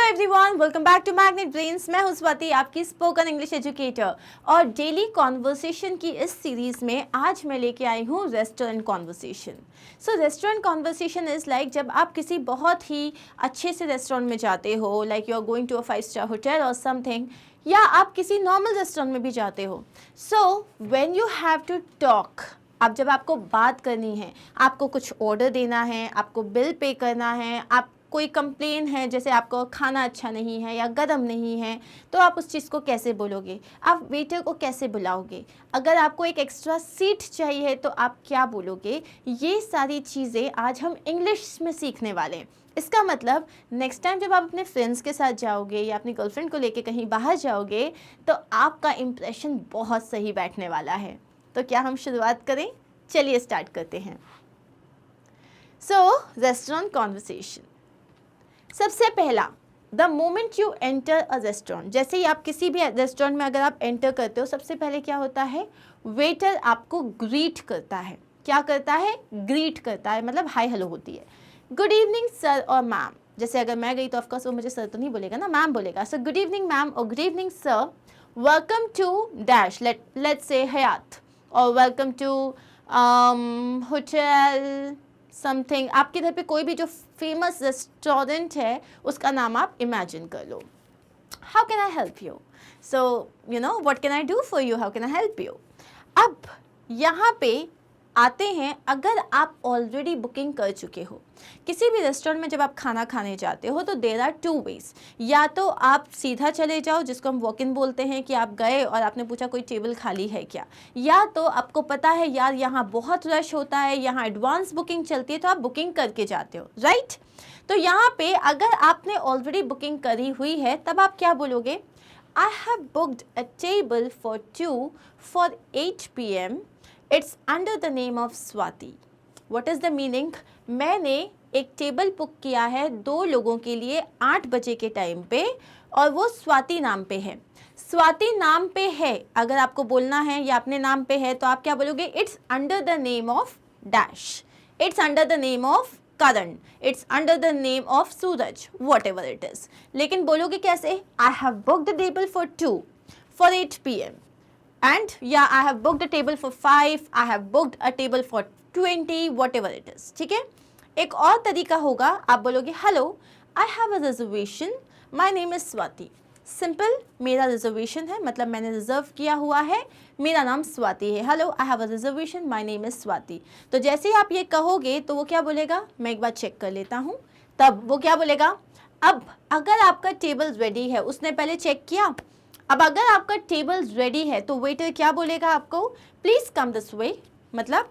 Everyone, welcome back to magnet brains. मैं हूं स्वाति, आपकी स्पोकन इंग्लिश एजुकेटर, और डेली कॉन्वर्सेशन की इस सीरीज में आज मैं लेके आई हूं restaurant conversation. So restaurant conversation is like जब आप किसी बहुत ही अच्छे से रेस्टोरेंट में जाते हो, like you are going to a 5 star hotel और समथिंग, या आप किसी नॉर्मल रेस्टोरेंट में भी जाते हो। So when you have to talk, अब जब आपको बात करनी है, आपको कुछ ऑर्डर देना है, आपको बिल पे करना है, आप कोई कंप्लेन है जैसे आपको खाना अच्छा नहीं है या गर्म नहीं है, तो आप उस चीज़ को कैसे बोलोगे? आप वेटर को कैसे बुलाओगे? अगर आपको एक एक्स्ट्रा सीट चाहिए तो आप क्या बोलोगे? ये सारी चीज़ें आज हम इंग्लिश में सीखने वाले हैं। इसका मतलब नेक्स्ट टाइम जब आप अपने फ्रेंड्स के साथ जाओगे या अपनी गर्लफ्रेंड को लेके कहीं बाहर जाओगे तो आपका इम्प्रेशन बहुत सही बैठने वाला है। तो क्या हम शुरुआत करें? चलिए स्टार्ट करते हैं। सो रेस्टोरेंट कॉन्वर्सेशन। सबसे पहला, the moment you enter a restaurant, जैसे ही आप किसी भी रेस्टोरेंट में अगर आप एंटर करते हो, सबसे पहले क्या होता है? वेटर आपको ग्रीट करता है। क्या करता है? ग्रीट करता है, मतलब हाय हेलो होती है। गुड इवनिंग सर और मैम, जैसे अगर मैं गई तो ऑफकोर्स वो मुझे सर तो नहीं बोलेगा ना, मैम बोलेगा। सो गुड इवनिंग मैम और good evening sir, welcome to dash, let's say Hyatt, और वेलकम टू होटल समथिंग। आपके घर पे कोई भी जो फेमस रेस्टोरेंट है उसका नाम आप इमेजिन कर लो। How can I help you? So you know what can I do for you, how can I help you? अब यहाँ पे आते हैं, अगर आप ऑलरेडी बुकिंग कर चुके हो किसी भी रेस्टोरेंट में, जब आप खाना खाने जाते हो तो देयर आर टू वेज। या तो आप सीधा चले जाओ, जिसको हम वॉक इन बोलते हैं, कि आप गए और आपने पूछा कोई टेबल खाली है क्या, या तो आपको पता है यार यहाँ बहुत रश होता है, यहाँ एडवांस बुकिंग चलती है, तो आप बुकिंग करके जाते हो, राइट? तो यहाँ पे अगर आपने ऑलरेडी बुकिंग करी हुई है तब आप क्या बोलोगे? I have booked a table for 2 for 8 PM. It's under the name of Swati. What is the meaning? मैंने एक टेबल बुक किया है 2 लोगों के लिए 8 बजे के टाइम पे, और वो स्वाति नाम पे है। स्वाति नाम पे है, अगर आपको बोलना है या अपने नाम पे है तो आप क्या बोलोगे? It's under the name of dash, it's under the name of Karan, it's under the name of Suraj, what ever it is. लेकिन बोलोगे कैसे? I have booked the table for 2 for 8 PM. And yeah, I have booked a table for 5, I have booked a table for 20, whatever it is. ठीक है? एक और तरीका होगा, आप बोलोगे hello, I have a reservation, my name is Swati. Simple, मेरा reservation है, मतलब मैंने रिजर्व किया हुआ है, मेरा नाम स्वाति है। Hello, I have a reservation, my name is Swati. तो जैसे ही आप ये कहोगे तो वो क्या बोलेगा? मैं एक बार चेक कर लेता हूँ। तब वो क्या बोलेगा? अब अगर आपका टेबल रेडी है, उसने पहले चेक किया, अब अगर आपका टेबल रेडी है तो वेटर क्या बोलेगा आपको? प्लीज़ कम दिस वे, मतलब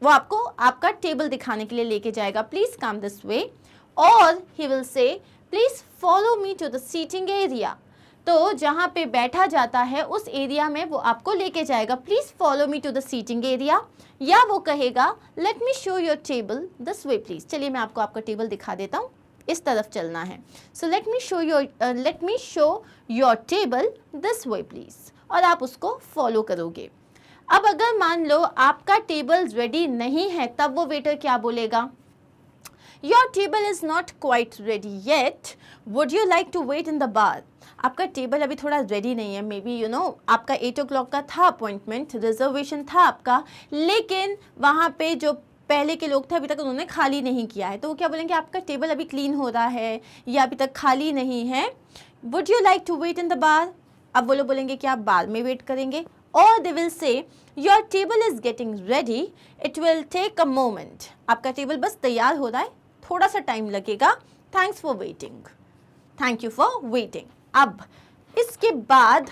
वो आपको आपका टेबल दिखाने के लिए लेके जाएगा, प्लीज़ कम दिस वे, और he will say please follow me to the seating area. तो जहाँ पे बैठा जाता है उस एरिया में वो आपको लेके जाएगा, please follow me to the seating area, या वो कहेगा let me show your table this way please, चलिए मैं आपको आपका टेबल दिखा देता हूँ, इस तरफ चलना है। So let me show your table this way please, और आप उसको फॉलो करोगे। अब अगर मान लो आपका टेबल रेडी नहीं है, तब वो वेटर क्या बोलेगा? Your table is not quite ready yet, would you like to wait in the bar? आपका टेबल अभी थोड़ा रेडी नहीं है, मे बी यू नो आपका 8 o'clock का था अपॉइंटमेंट, रिजर्वेशन था आपका, लेकिन वहाँ पे जो पहले के लोग थे अभी तक उन्होंने खाली नहीं किया है, तो वो क्या बोलेंगे? आपका टेबल अभी क्लीन हो रहा है या अभी तक खाली नहीं है, would you like to wait in the bar? अब वो लोग बोलेंगे कि आप बार में वेट करेंगे, और they will say your table is getting ready, it will take a moment, आपका टेबल बस तैयार हो रहा है, थोड़ा सा टाइम लगेगा, thanks for waiting, thank you for waiting. अब इसके बाद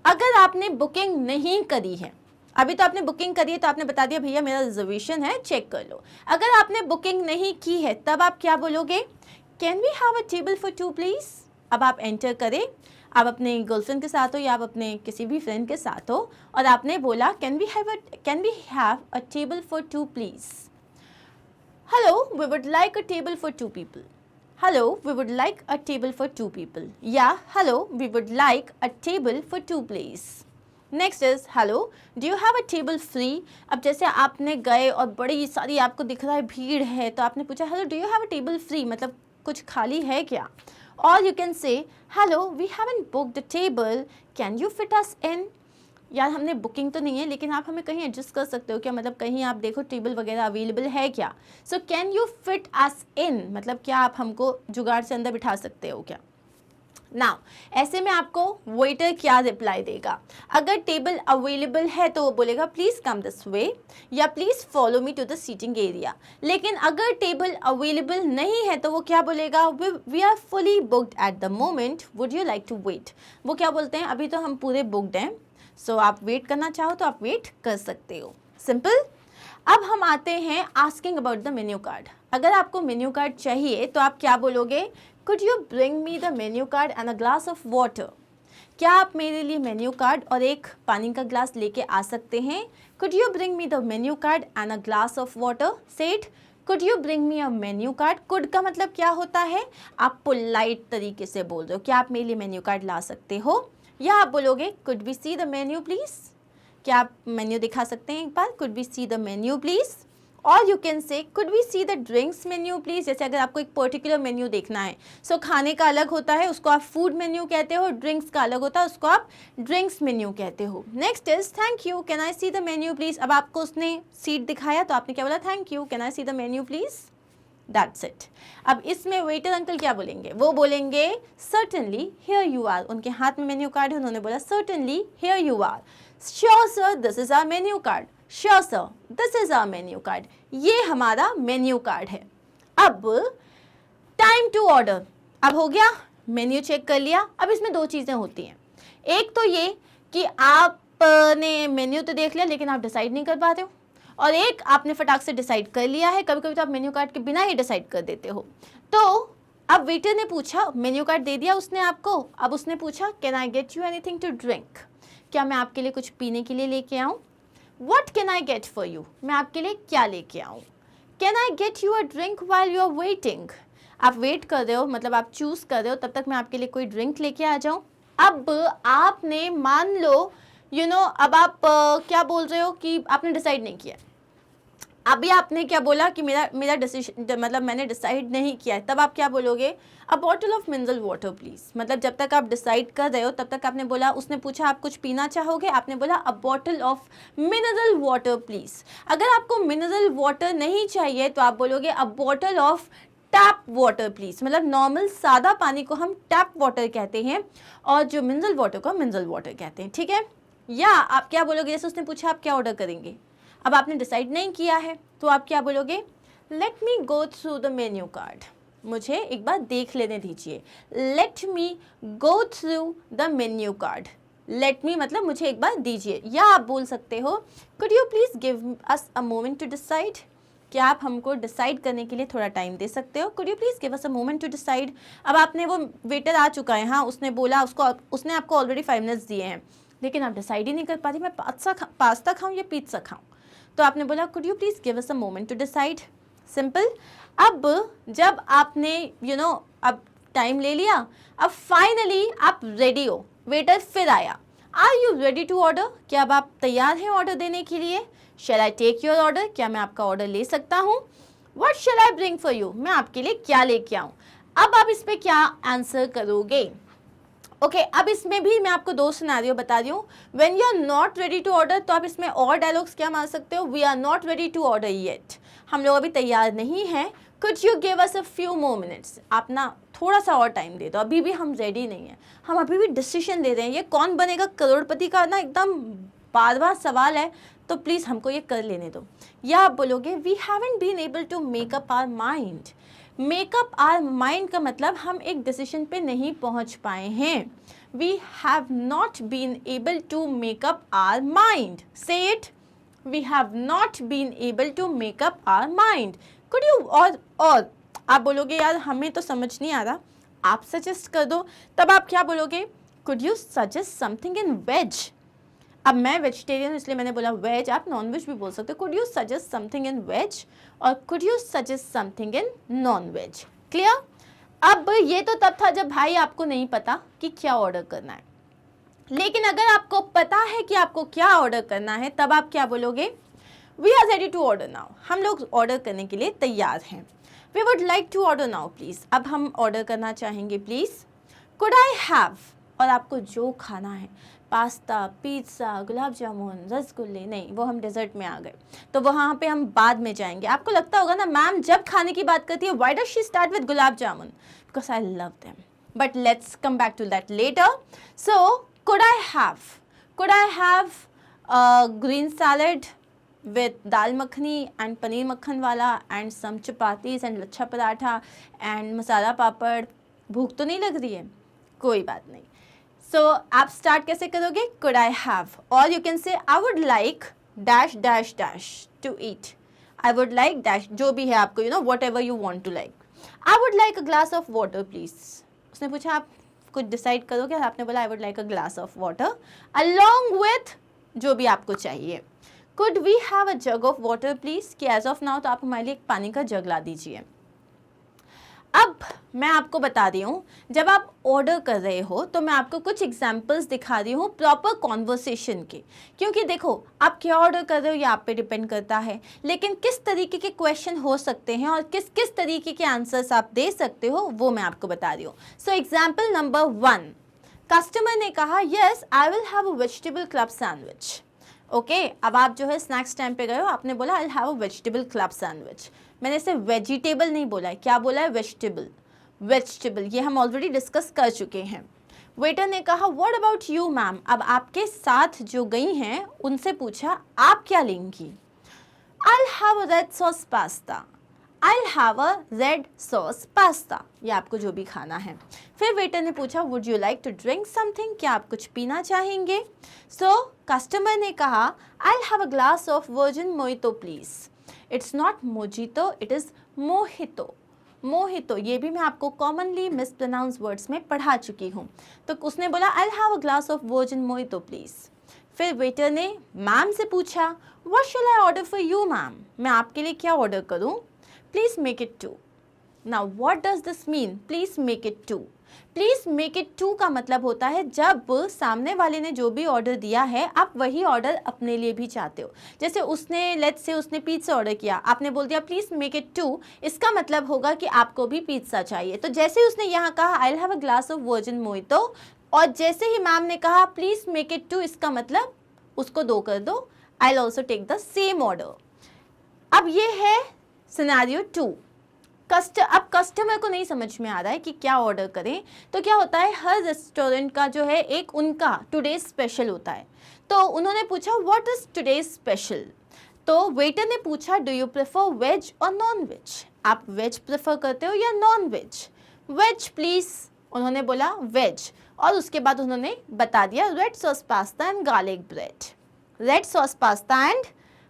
अगर आपने बुकिंग नहीं करी है, अभी तो आपने बुकिंग करी है तो आपने बता दिया भैया मेरा रिजर्वेशन है, चेक कर लो। अगर आपने बुकिंग नहीं की है तब आप क्या बोलोगे? Can we have a table for 2 please? अब आप एंटर करें, आप अपने गर्लफ्रेंड के साथ हो या आप अपने किसी भी फ्रेंड के साथ हो, और आपने बोला can we have a table for 2 please? Hello, we would like a table for 2 people. Hello, we would like a table for 2 people, या hello, we would like a table for 2 please. Next is hello, do you have a table free? अब जैसे आपने गए और बड़ी सारी आपको दिख रहा है भीड़ है, तो आपने पूछा hello do you have a table free, मतलब कुछ खाली है क्या? और you can say hello we haven't booked the table, can you fit us in. यार हमने बुकिंग तो नहीं है लेकिन आप हमें कहीं एडजस्ट कर सकते हो क्या, मतलब कहीं आप देखो टेबल वगैरह अवेलेबल है क्या। So can you fit us इन, मतलब क्या आप हमको जुगाड़ से अंदर बिठा सकते हो क्या। नाउ ऐसे में आपको वेटर क्या रिप्लाई देगा, अगर टेबल अवेलेबल है तो वो बोलेगा प्लीज़ कम दिस वे या please follow me to the seating area. लेकिन अगर टेबल अवेलेबल नहीं है तो वो क्या बोलेगा, we are fully booked at the moment, would you like to wait. वो क्या बोलते हैं, अभी तो हम पूरे बुक्ड हैं, सो आप वेट करना चाहो तो आप वेट कर सकते हो। सिंपल। अब हम आते हैं asking about the menu card. अगर आपको मेन्यू कार्ड चाहिए तो आप क्या बोलोगे, could you bring me the menu card and a glass of water. क्या आप मेरे लिए मेन्यू कार्ड और एक पानी का ग्लास लेके आ सकते हैं। Could you bring me the menu card and a glass of water. Said could you bring me a menu card. Could का मतलब क्या होता है, आप पोलाइट तरीके से बोल रहे हो, क्या आप मेरे लिए मेन्यू कार्ड ला सकते हो। या आप बोलोगे could we see the menu please, क्या आप मेन्यू दिखा सकते हैं एक बार, could we see the menu please. और you can say could we see the drinks menu please. जैसे अगर आपको एक पर्टिकुलर मेन्यू देखना है, सो खाने का अलग होता है, उसको आप फूड मेन्यू कहते हो, ड्रिंक्स का अलग होता है, उसको आप ड्रिंक्स मेन्यू कहते हो। Next is thank you, can I C the menu please. अब आपको उसने सीट दिखाया तो आपने क्या बोला, thank you, can I C the menu please, that's it. अब इसमें वेटर अंकल क्या बोलेंगे, वो बोलेंगे सर्टनली हियर यू आर। उनके हाथ में मेन्यू कार्ड है, उन्होंने बोला certainly here you are. Sure sir this is our menu card, sure sir this is our menu card, ये हमारा मेन्यू कार्ड है। अब टाइम टू ऑर्डर, अब हो गया, मेन्यू चेक कर लिया। अब इसमें दो चीज़ें होती हैं, एक तो ये कि आपने मेन्यू तो देख लिया लेकिन आप डिसाइड नहीं कर पा रहे हो, और एक आपने फटाक से डिसाइड कर लिया है। कभी कभी तो आप मेन्यू कार्ड के बिना ही डिसाइड कर देते हो। तो अब वेटर ने पूछा, मेन्यू कार्ड दे दिया उसने आपको, अब उसने पूछा can I get you anything to drink, क्या मैं आपके लिए कुछ पीने के लिए लेके आऊँ। What can I get for you, मैं आपके लिए क्या लेके आऊँ। Can I get you a drink while you are waiting, आप वेट कर रहे हो, मतलब आप चूज़ कर रहे हो, तब तक मैं आपके लिए कोई ड्रिंक लेके आ जाऊँ। अब आपने मान लो अब आप क्या बोल रहे हो कि आपने डिसाइड नहीं किया, अभी आपने क्या बोला कि मेरा डिसीजन, मतलब मैंने डिसाइड नहीं किया है, तब आप क्या बोलोगे, अ bottle of mineral water please. मतलब जब तक आप डिसाइड कर रहे हो तब तक आपने बोला, उसने पूछा आप कुछ पीना चाहोगे, आपने बोला अ bottle of mineral water please. अगर आपको मिनरल वाटर नहीं चाहिए तो आप बोलोगे अ bottle of tap water please. मतलब नॉर्मल सादा पानी को हम टैप वाटर कहते हैं और जो मिनरल वाटर को मिनरल वाटर कहते हैं, ठीक है। या आप क्या बोलोगे, जैसे उसने पूछा आप क्या ऑर्डर करेंगे, अब आपने डिसाइड नहीं किया है तो आप क्या बोलोगे, let me go through the menu card, मुझे एक बार देख लेने दीजिए। Let me go through the menu card, let me मतलब मुझे एक बार दीजिए। या आप बोल सकते हो could you please give us a moment to decide, क्या आप हमको डिसाइड करने के लिए थोड़ा टाइम दे सकते हो। Could you please give us a moment to decide. अब आपने, वो वेटर आ चुका है, हाँ उसने बोला, उसने आपको ऑलरेडी 5 मिनट्स दिए हैं, लेकिन आप डिसाइड ही नहीं कर पाती मैं पास्ता खाऊँ या पिज़्ज़ा खाऊँ, तो आपने बोला could you please give us a moment to decide. Simple. अब जब आपने अब टाइम ले लिया, अब फाइनली आप रेडी हो, वेटर फिर आया, are you ready to order, क्या अब आप तैयार हैं ऑर्डर देने के लिए। Shall I take your order, क्या मैं आपका ऑर्डर ले सकता हूँ। What shall I bring for you, मैं आपके लिए क्या लेके आऊँ। अब आप इस पर क्या आंसर करोगे। ओके अब इसमें भी मैं आपको 2 सिनेरियो बता रही हूँ। When you are not ready to order, तो आप इसमें और डायलॉग्स क्या मार सकते हो, we are not ready to order yet, हम लोग अभी तैयार नहीं हैं। Could you give us a few more minutes, आप ना थोड़ा सा और टाइम दे दो, अभी भी हम रेडी नहीं हैं, हम अभी भी डिसीजन ले रहे हैं, ये कौन बनेगा करोड़पति का ना एकदम बार सवाल है, तो प्लीज़ हमको ये कर लेने दो। या आप बोलोगे we haven't been able to make up our mind, make up our mind का मतलब हम एक डिसीजन पे नहीं पहुंच पाए हैं। We have not been able to make up our mind, say it, we have not been able to make up our mind. Could you, और आप बोलोगे यार हमें तो समझ नहीं आ रहा, आप सजेस्ट कर दो, तब आप क्या बोलोगे, could you suggest something in veg. अब मैं वेजिटेरियन इसलिए मैंने बोला वेज, आप नॉन वेज भी बोल सकते हो। Could you suggest something in veg और could you suggest something in non veg. Clear. अब ये तो तब था जब भाई आपको नहीं पता कि क्या ऑर्डर करना है, लेकिन अगर आपको पता है कि आपको क्या ऑर्डर करना है, तब आप क्या बोलोगे, we are ready to order now, हम लोग ऑर्डर करने के लिए तैयार हैं। We would like to order now please, अब हम ऑर्डर करना चाहेंगे प्लीज़. कुड आई हैव, और आपको जो खाना है, पास्ता, पिज़्ज़ा, गुलाब जामुन, रसगुल्ले, नहीं वो हम डेजर्ट में आ गए, तो वहाँ पे हम बाद में जाएंगे. आपको लगता होगा ना मैम जब खाने की बात करती है why does she start with gulab jamun, because I love them. But let's come back to that later. So could I have green salad with dal makhani and paneer makhan wala and some chapatis and lachha paratha and masala papad. भूख तो नहीं लग रही है, कोई बात नहीं. सो आप स्टार्ट कैसे करोगे? could I have, or you can say I would like dash dash dash to eat. I would like dash, जो भी है आपको, you know, whatever you want to like. I would like a glass of water please. उसने पूछा आप कुछ decide करोगे, आपने बोला I would like a glass of water along with जो भी आपको चाहिए. Could we have a jug of water please? कि as of now तो आप हमारे लिए एक पानी का जग ला दीजिए. अब मैं आपको बता रही हूँ, जब आप ऑर्डर कर रहे हो तो मैं आपको कुछ एग्जाम्पल्स दिखा रही हूँ प्रॉपर कॉन्वर्सेशन के, क्योंकि देखो आप क्या ऑर्डर कर रहे हो ये आप पे डिपेंड करता है, लेकिन किस तरीके के क्वेश्चन हो सकते हैं और किस किस तरीके के आंसर्स आप दे सकते हो वो मैं आपको बता रही हूँ. सो एग्जाम्पल नंबर 1, कस्टमर ने कहा yes I will have a vegetable club sandwich. Okay, अब आप जो है स्नैक्स टाइम पे गए हो, आपने बोला I have a vegetable club sandwich. मैंने इसे वेजिटेबल नहीं बोला है, क्या बोला है? वेजिटेबल. वेजिटेबल ये हम ऑलरेडी डिस्कस कर चुके हैं. वेटर ने कहा व्हाट अबाउट यू मैम, अब आपके साथ जो गई हैं उनसे पूछा आप क्या लेंगी? I have a red sauce pasta. I'll have a red sauce pasta. ये आपको जो भी खाना है. फिर वेटर ने पूछा would you like to drink something, क्या आप कुछ पीना चाहेंगे? So कस्टमर ने कहा I'll have a glass of virgin mojito please. It's not mojito, it is mojito. Mojito ये भी मैं आपको कॉमनली मिसप्रोनाउंस वर्ड्स में पढ़ा चुकी हूँ. तो उसने बोला I'll have a glass of virgin mojito please. फिर वेटर ने मैम से पूछा what shall I order for you ma'am, मैं आपके लिए क्या ऑर्डर करूँ? Please make it 2. Now what does this mean? Please make it 2. Please make it 2 का मतलब होता है जब सामने वाले ने जो भी ऑर्डर दिया है आप वही ऑर्डर अपने लिए भी चाहते हो. जैसे उसने लेट्स से उसने पिज़्ज़ा ऑर्डर किया, आपने बोल दिया प्लीज़ मेक इट 2, इसका मतलब होगा कि आपको भी पिज़्ज़ा चाहिए. तो जैसे उसने यहाँ कहा I will have a glass of virgin mojito, और जैसे ही मैम ने कहा प्लीज़ मेक इट 2, इसका मतलब उसको 2 कर दो. I will also take the same order. अब ये है सिनेरियो 2. अब कस्टमर को नहीं समझ में आ रहा है कि क्या ऑर्डर करें, तो क्या होता है हर रेस्टोरेंट का जो है एक उनका टुडे स्पेशल होता है. तो उन्होंने पूछा व्हाट इज टुडे स्पेशल. तो वेटर ने पूछा डू यू प्रेफर वेज और नॉन वेज, आप वेज प्रेफर करते हो या नॉन वेज? Veg please. उन्होंने बोला वेज, और उसके बाद उन्होंने बता दिया red sauce pasta and garlic bread. Red sauce pasta and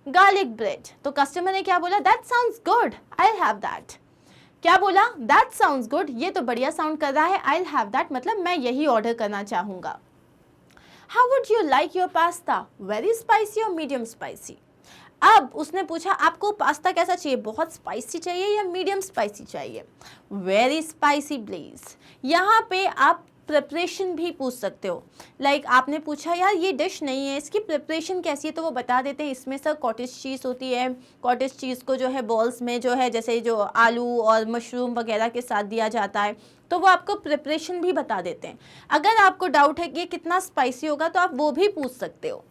garlic bread. तो कस्टमर ने क्या बोला that sounds good, I have that. क्या बोला? दैट साउंड्स गुड, ये तो बढ़िया साउंड कर रहा है. आई हैव दैट मतलब मैं यही ऑर्डर करना चाहूँगा. How would you like your pasta, very spicy और मीडियम स्पाइसी? अब उसने पूछा आपको पास्ता कैसा चाहिए, बहुत स्पाइसी चाहिए या मीडियम स्पाइसी चाहिए? Very spicy please. यहाँ पे आप प्रिपरेशन भी पूछ सकते हो. लाइक आपने पूछा यार ये डिश नहीं है, इसकी प्रिपरेशन कैसी है, तो वो बता देते हैं इसमें सर कॉटेज चीज़ होती है. कॉटेज चीज़ को जो है बॉल्स में जो है जैसे जो आलू और मशरूम वगैरह के साथ दिया जाता है, तो वो आपको प्रिपरेशन भी बता देते हैं. अगर आपको डाउट है कि ये कितना स्पाइसी होगा तो आप वो भी पूछ सकते हो.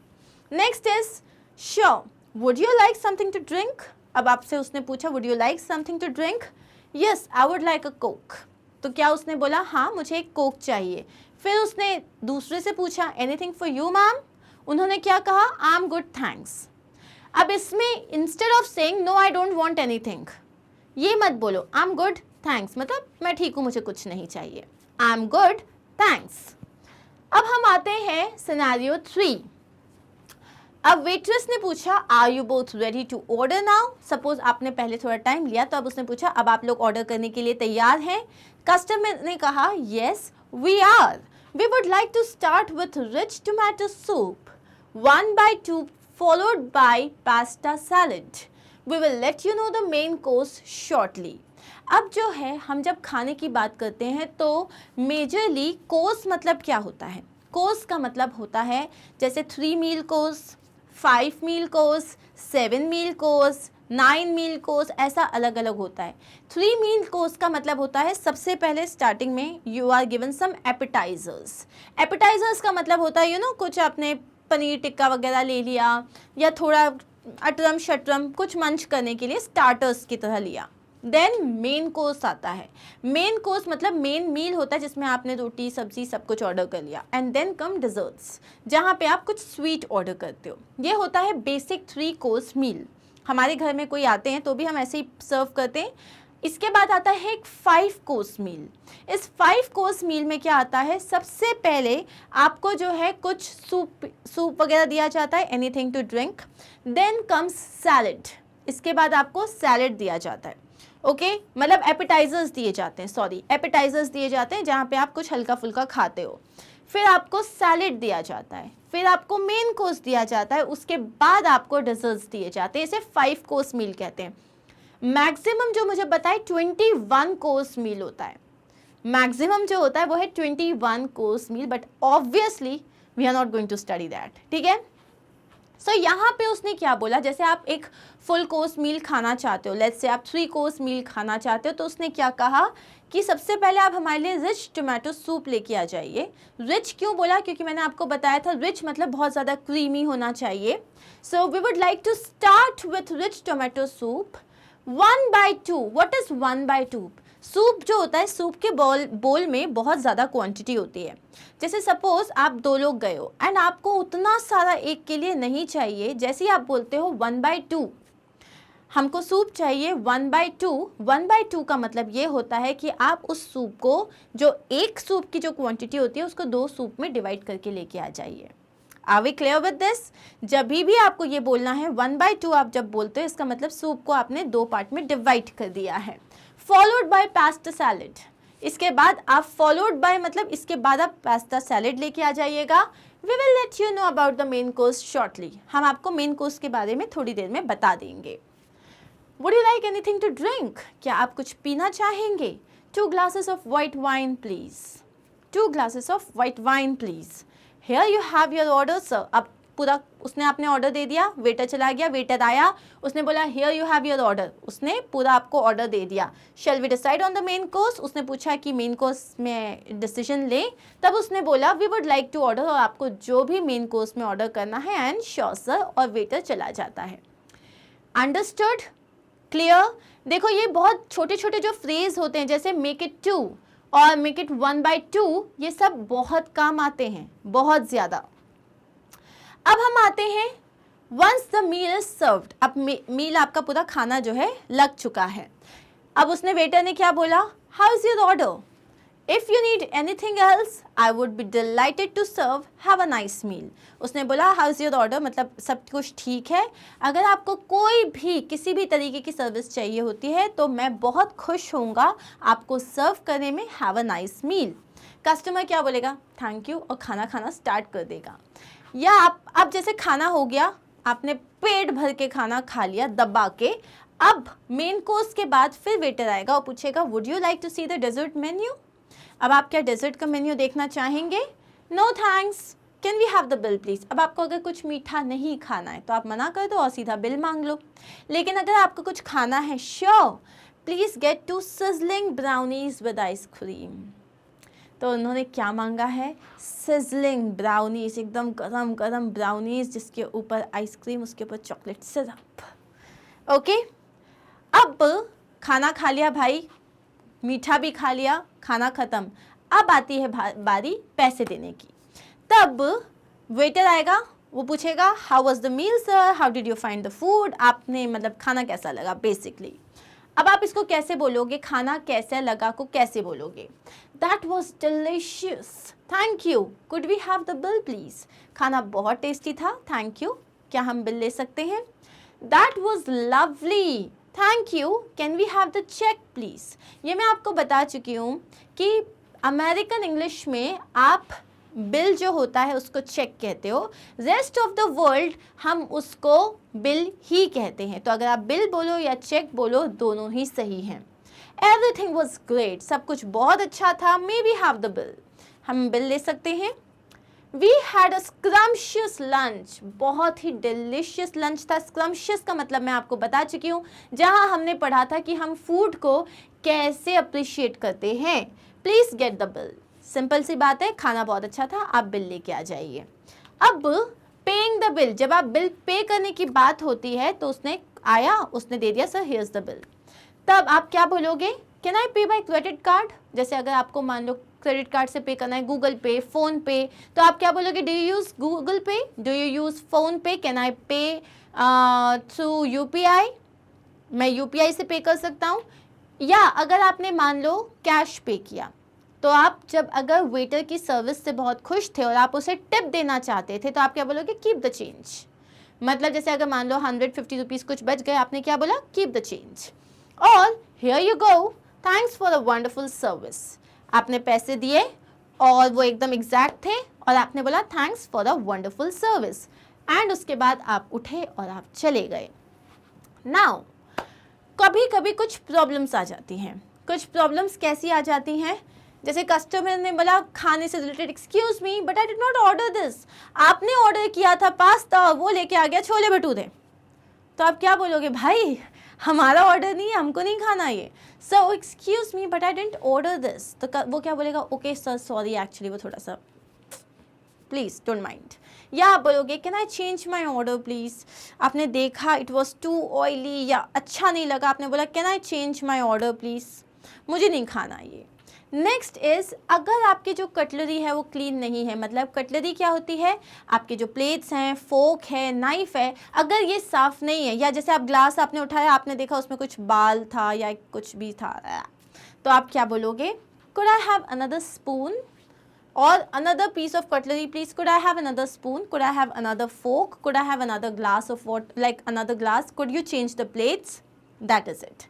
Next is sure would you like something to drink. अब आपसे उसने पूछा would you like something to drink. Yes I would like a coke. तो क्या उसने बोला हाँ मुझे एक कोक चाहिए. फिर उसने दूसरे से पूछा एनीथिंग फॉर यू मैम. उन्होंने क्या कहा आई एम गुड थैंक्स. अब इसमें instead of saying no I don't want anything, ये मत बोलो आई एम गुड थैंक्स मतलब मैं ठीक हूँ मुझे कुछ नहीं चाहिए. I am good thanks. अब हम आते हैं सिनेरियो 3. अब वेट्रेस ने पूछा are you both ready to order now. Suppose आपने पहले थोड़ा टाइम लिया तो अब उसने पूछा अब आप लोग ऑर्डर करने के लिए तैयार हैं. कस्टमर ने कहा yes we are. We would like to start with rich tomato soup 1/2 followed by pasta salad. We will let you know the main course shortly. अब जो है हम जब खाने की बात करते हैं तो मेजरली कोर्स मतलब क्या होता है. कोर्स का मतलब होता है जैसे 3 मील कोर्स, 5 मील कोर्स, 7 मील कोर्स, 9 मील कोर्स, ऐसा अलग अलग होता है। 3 मील कोर्स का मतलब होता है सबसे पहले स्टार्टिंग में you are given some appetisers. Appetisers का मतलब होता है कुछ आपने पनीर टिक्का वगैरह ले लिया या थोड़ा अटरम शटरम कुछ मंच करने के लिए स्टार्टर्स की तरह लिया। देन मेन कोर्स आता है। मेन कोर्स मतलब मेन मील होता है जिसमें आपने रोटी सब्जी सब कुछ ऑर्डर कर लिया। एंड देन कम डिजर्ट्स, जहाँ पे आप कुछ स्वीट ऑर्डर करते हो। ये होता है बेसिक 3 कोर्स मील। हमारे घर में कोई आते हैं तो भी हम ऐसे ही सर्व करते हैं। इसके बाद आता है एक 5 कोर्स मील। इस 5 कोर्स मील में क्या आता है, सबसे पहले आपको जो है कुछ सूप वगैरह दिया जाता है, anything to drink. Then comes salad, इसके बाद आपको सैलड दिया जाता है। ओके मतलब एपेटाइजर्स दिए जाते हैं, एपेटाइजर्स दिए जाते हैं जहाँ पे आप कुछ हल्का फुल्का खाते हो। फिर आपको सैलड दिया जाता है, फिर आपको मेन कोर्स दिया जाता है, उसके बाद आपको डिजर्ट्स दिए जाते हैं। इसे 5 कोर्स मील कहते हैं। मैक्सिमम जो मुझे बताए 21 कोर्स मील होता है। मैक्सिमम जो होता है वो है 21 course meal, but obviously we are not going to study that. ठीक है, सो यहाँ पे उसने क्या बोला, जैसे आप एक फुल कोर्स मील खाना चाहते हो, लेट्स से आप 3 कोर्स मील खाना चाहते हो, तो उसने क्या कहा कि सबसे पहले आप हमारे लिए रिच टोमेटो सूप लेके आ जाइए। रिच क्यों बोला, क्योंकि मैंने आपको बताया था रिच मतलब बहुत ज़्यादा क्रीमी होना चाहिए। So we would like to start with rich tomato soup 1/2। What is 1/2? Soup जो होता है, सूप के बोल में बहुत ज़्यादा क्वांटिटी होती है। जैसे सपोज आप 2 लोग गए हो एंड आपको उतना सारा एक के लिए नहीं चाहिए। जैसे ही आप बोलते हो 1/2, हमको सूप चाहिए 1/2। 1/2 का मतलब ये होता है कि आप उस सूप को, जो एक सूप की जो क्वांटिटी होती है, उसको 2 सूप में डिवाइड करके लेके आ जाइए। Are we clear with this? जब भी आपको ये बोलना है 1/2 आप जब बोलते हो, इसका मतलब सूप को आपने 2 पार्ट में डिवाइड कर दिया है। फॉलोड बाय पास्ता सैलेड, इसके बाद आप फॉलोड बाय मतलब इसके बाद आप पास्ता सैलेड लेके आ जाइएगा। We will let you know about the main course shortly. हम आपको मेन कोर्स के बारे में थोड़ी देर में बता देंगे। Would you like anything to drink? क्या आप कुछ पीना चाहेंगे? 2 glasses of white wine please. 2 glasses of white wine please. Here you have your order sir. अब पूरा उसने आपने ऑर्डर दे दिया, वेटर चला गया, वेटर आया, उसने बोला here you have your order, उसने पूरा आपको ऑर्डर दे दिया। Shall we decide on the main course, उसने पूछा कि मेन कोर्स में डिसीजन ले, तब उसने बोला we would like to order, और आपको जो भी मेन कोर्स में ऑर्डर करना है, एंड श्योर सर, और वेटर चला जाता है। अंडरस्टूड? क्लियर? देखो ये बहुत छोटे छोटे जो फ्रेज होते हैं, जैसे मेक इट 2 और मेक इट 1/2, ये सब बहुत काम आते हैं, बहुत ज़्यादा। अब हम आते हैं once the meal is served. अब मील आपका पूरा खाना जो है लग चुका है। अब उसने वेटर ने क्या बोला, how is your order? If you need anything else I would be delighted to serve, have a nice meal. उसने बोला हाउ इज योर ऑर्डर, मतलब सब कुछ ठीक है, अगर आपको कोई भी किसी भी तरीके की सर्विस चाहिए होती है तो मैं बहुत खुश होऊंगा आपको सर्व करने में, have a nice meal. Customer क्या बोलेगा, थैंक यू, और खाना खाना स्टार्ट कर देगा। या आप जैसे खाना हो गया, आपने पेट भर के खाना खा लिया दबा के, अब मेन कोर्स के बाद फिर वेटर आएगा और पूछेगा would you like to see the dessert menu? अब आप क्या डेजर्ट का मेन्यू देखना चाहेंगे? No thanks, can we have the bill please. अब आपको अगर कुछ मीठा नहीं खाना है तो आप मना कर दो और सीधा बिल मांग लो। लेकिन अगर आपको कुछ खाना है, sure please get 2 sizzling brownies with ice cream. तो उन्होंने क्या मांगा है, सिजलिंग ब्राउनीज, एकदम गरम गरम ब्राउनीज जिसके ऊपर आइसक्रीम, उसके ऊपर चॉकलेट सिरप। ओके, अब खाना खा लिया भाई, मीठा भी खा लिया, खाना ख़त्म। अब आती है बारी पैसे देने की। तब वेटर आएगा, वो पूछेगा how was the meal sir, how did you find the food, आपने मतलब खाना कैसा लगा बेसिकली। अब आप इसको कैसे बोलोगे, खाना कैसा लगा को कैसे बोलोगे? That was delicious, thank you, could we have the bill please. खाना बहुत टेस्टी था, थैंक यू, क्या हम बिल ले सकते हैं? That was lovely, thank you, can we have the check please. ये मैं आपको बता चुकी हूँ कि अमेरिकन इंग्लिश में आप बिल जो होता है उसको चेक कहते हो, रेस्ट ऑफ द वर्ल्ड हम उसको बिल ही कहते हैं। तो अगर आप बिल बोलो या चेक बोलो, दोनों ही सही हैं। एवरीथिंग वॉज ग्रेट, सब कुछ बहुत अच्छा था, may be have the bill, हम बिल ले सकते हैं। We had a scrumptious lunch, बहुत ही डिलिशियस लंच था। स्क्रम्शियस का मतलब मैं आपको बता चुकी हूँ, जहाँ हमने पढ़ा था कि हम फूड को कैसे अप्रिशिएट करते हैं। Please get the bill. Simple सी बात है, खाना बहुत अच्छा था, आप बिल लेके आ जाइए। अब पेइंग द बिल, जब आप बिल पे करने की बात होती है तो उसने आया, उसने दे दिया सर हियर्स द बिल, तब आप क्या बोलोगे? कैन आई पे बाय क्रेडिट कार्ड? जैसे अगर आपको मान लो क्रेडिट कार्ड से पे करना है, गूगल पे, फ़ोन पे, तो आप क्या बोलोगे? डू यू यूज़ गूगल पे? डू यू यूज़ फ़ोन पे? कैन आई पे थ्रू यूपीआई? मैं यूपीआई से पे कर सकता हूँ। या अगर आपने मान लो कैश पे किया, तो आप जब अगर वेटर की सर्विस से बहुत खुश थे और आप उसे टिप देना चाहते थे, तो आप क्या बोलोगे? Keep the change. मतलब जैसे अगर मान लो 150 रुपीज़ कुछ बच गए, आपने क्या बोला? Keep the change. और here you go, thanks for a wonderful service. आपने पैसे दिए और वो एकदम एग्जैक्ट थे और आपने बोला thanks for a wonderful service, and उसके बाद आप उठे और आप चले गए। नाउ कभी कभी कुछ प्रॉब्लम्स आ जाती हैं। कुछ प्रॉब्लम्स कैसी आ जाती हैं? जैसे कस्टमर ने बोला खाने से related, excuse me but I did not order this. आपने ऑर्डर किया था पास्ता और वो लेके आ गया छोले भटूरे। तो आप क्या बोलोगे? भाई हमारा ऑर्डर नहीं है, हमको नहीं खाना ये। So excuse me but I didn't order this. तो वो क्या बोलेगा? ओके सर सॉरी, एक्चुअली वो थोड़ा सा, प्लीज़ डोंट माइंड। या आप बोलोगे can I change my order please? आपने देखा इट वॉज टू ऑयली या अच्छा नहीं लगा, आपने बोला can I change my order please, मुझे नहीं खाना ये। नेक्स्ट इज़, अगर आपकी जो कटलरी है वो क्लीन नहीं है, मतलब कटलरी क्या होती है? आपके जो प्लेट्स हैं, फोक है, नाइफ है, अगर ये साफ़ नहीं है, या जैसे आप ग्लास आपने उठाया, आपने देखा उसमें कुछ बाल था या कुछ भी था, तो आप क्या बोलोगे? Could I have another spoon or another piece of cutlery please? Could I have another spoon? Could I have another fork? Could I have another glass of what, like another glass? Could you change the plates? That is it.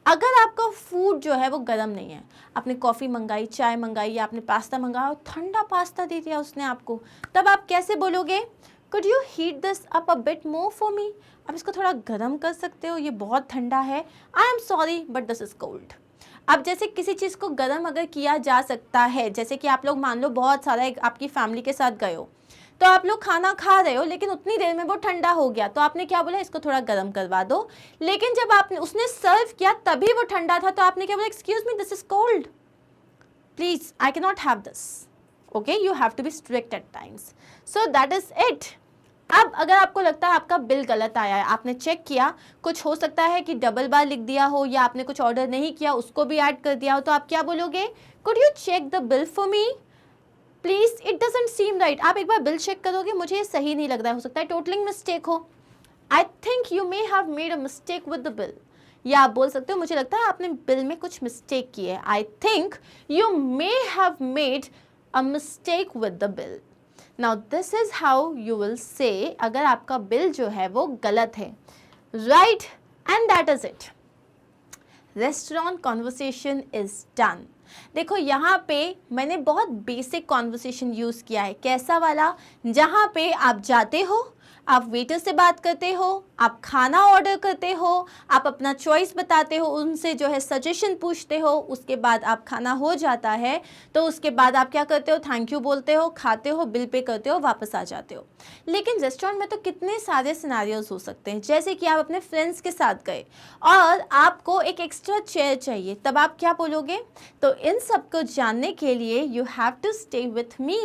अगर आपका food जो है वो गर्म नहीं है, आपने coffee मंगाई, चाय मंगाई, या आपने पास्ता मंगाया, ठंडा पास्ता दे दिया उसने आपको, तब आप कैसे बोलोगे? Could you heat this up a bit more for me? आप इसको थोड़ा गर्म कर सकते हो, ये बहुत ठंडा है। I am sorry but this is cold. अब जैसे किसी चीज़ को गर्म अगर किया जा सकता है, जैसे कि आप लोग मान लो बहुत सारा एक आपकी फैमिली के साथ गए हो, तो आप लोग खाना खा रहे हो लेकिन उतनी देर में वो ठंडा हो गया, तो आपने क्या बोला? इसको थोड़ा गर्म करवा दो। लेकिन जब आपने उसने सर्व किया तभी वो ठंडा था, तो आपने क्या बोला? Excuse me this is cold, please I can not have this. Okay, you have to be strict at times. So that is it. अब अगर आपको लगता है आपका बिल गलत आया है, आपने चेक किया, कुछ हो सकता है कि डबल बार लिख दिया हो, या आपने कुछ ऑर्डर नहीं किया उसको भी ऐड कर दिया हो, तो आप क्या बोलोगे? Could you check the bill for me please, it doesn't seem right. आप एक बार बिल चेक करोगे, मुझे ये सही नहीं लग रहा है, हो सकता है टोटलिंग मिस्टेक हो, I think you may have made a mistake with the bill. या आप बोल सकते हो मुझे लगता है आपने बिल में कुछ मिस्टेक की है, I think you may have made a mistake with the bill. Now this is how you will say अगर आपका बिल जो है वो गलत है, right? And that is it. Restaurant conversation is done. देखो यहाँ पे मैंने बहुत बेसिक कॉन्वर्सेशन यूज़ किया है। कैसा वाला? जहाँ पे आप जाते हो, आप वेटर से बात करते हो, आप खाना ऑर्डर करते हो, आप अपना चॉइस बताते हो, उनसे जो है सजेशन पूछते हो, उसके बाद आप खाना हो जाता है तो उसके बाद आप क्या करते हो? थैंक यू बोलते हो, खाते हो, बिल पे करते हो, वापस आ जाते हो। लेकिन रेस्टोरेंट में तो कितने सारे सिनेरियोज हो सकते हैं, जैसे कि आप अपने फ्रेंड्स के साथ गए और आपको एक एक्स्ट्रा चेयर चाहिए, तब आप क्या बोलोगे? तो इन सब को जानने के लिए you have to stay with me.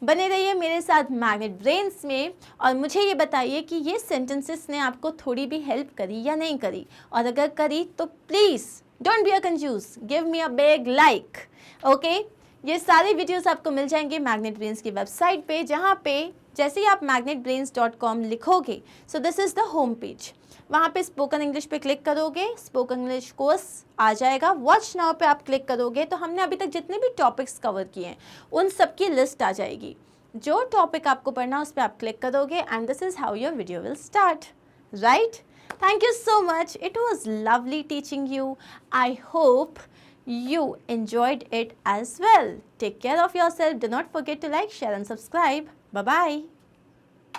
बने रहिए मेरे साथ मैग्नेट ब्रेन्स में और मुझे ये बताइए कि ये सेंटेंसेस ने आपको थोड़ी भी हेल्प करी या नहीं करी, और अगर करी तो please don't be a confuse, give me a big like. Okay, ये सारे वीडियोस आपको मिल जाएंगे मैग्नेट ब्रेन्स की वेबसाइट पे, जहाँ पे जैसे ही आप magnetbrains.com लिखोगे, so this is the home page, वहाँ पे स्पोकन इंग्लिश पे क्लिक करोगे, स्पोकन इंग्लिश कोर्स आ जाएगा। वॉच नाउ पे आप क्लिक करोगे तो हमने अभी तक जितने भी टॉपिक्स कवर किए हैं उन सब की लिस्ट आ जाएगी। जो टॉपिक आपको पढ़ना उस पर आप क्लिक करोगे and this is how your video will start, right? Thank you so much. It was lovely teaching you. I hope you enjoyed it as well. Take care of yourself. Do not forget to like, share and subscribe. Bye-bye.